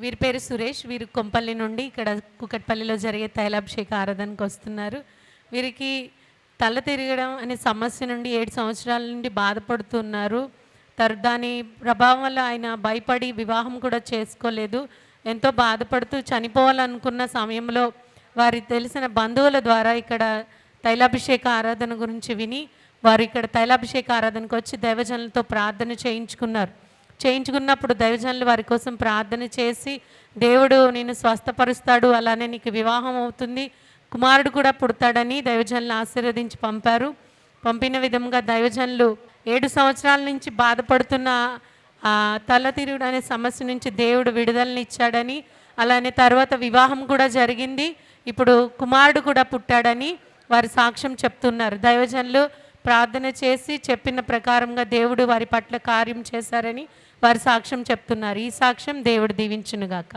వీరి పేరు సురేష్. వీరు కొంపల్లి నుండి ఇక్కడ కుకట్పల్లిలో జరిగే తైలాభిషేక ఆరాధనకు వస్తున్నారు. వీరికి తల తిరగడం అనే సమస్య నుండి 7 సంవత్సరాల నుండి బాధపడుతున్నారు. దాని ప్రభావం వల్ల ఆయన భయపడి వివాహం కూడా చేసుకోలేదు. ఎంతో బాధపడుతూ చనిపోవాలనుకున్న సమయంలో వారి తెలిసిన బంధువుల ద్వారా ఇక్కడ తైలాభిషేక ఆరాధన గురించి విని వారు ఇక్కడ తైలాభిషేక ఆరాధనకు వచ్చి దైవజనులతో ప్రార్థన చేయించుకున్నప్పుడు దైవజనులు వారి కోసం ప్రార్థన చేసి, దేవుడు నిన్ను స్వస్థపరుస్తాడు, అలానే నీకు వివాహం అవుతుంది, కుమారుడు కూడా పుడతాడని దైవజనులు ఆశీర్వదించి పంపిన విధంగా దైవజనులు 7 సంవత్సరాల నుంచి బాధపడుతున్న తల తిరుగుడు అనే సమస్య నుంచి దేవుడు విడుదలనిచ్చాడని, అలానే తర్వాత వివాహం కూడా జరిగింది, ఇప్పుడు కుమారుడు కూడా పుట్టాడని వారి సాక్ష్యం చెప్తున్నారు. దైవజనులు ప్రార్థన చేసి చెప్పిన ప్రకారంగా దేవుడు వారి పట్ల కార్యం చేశారని వారి సాక్ష్యం చెప్తున్నారు. ఈ సాక్ష్యం దేవుడు దీవించునుగాక.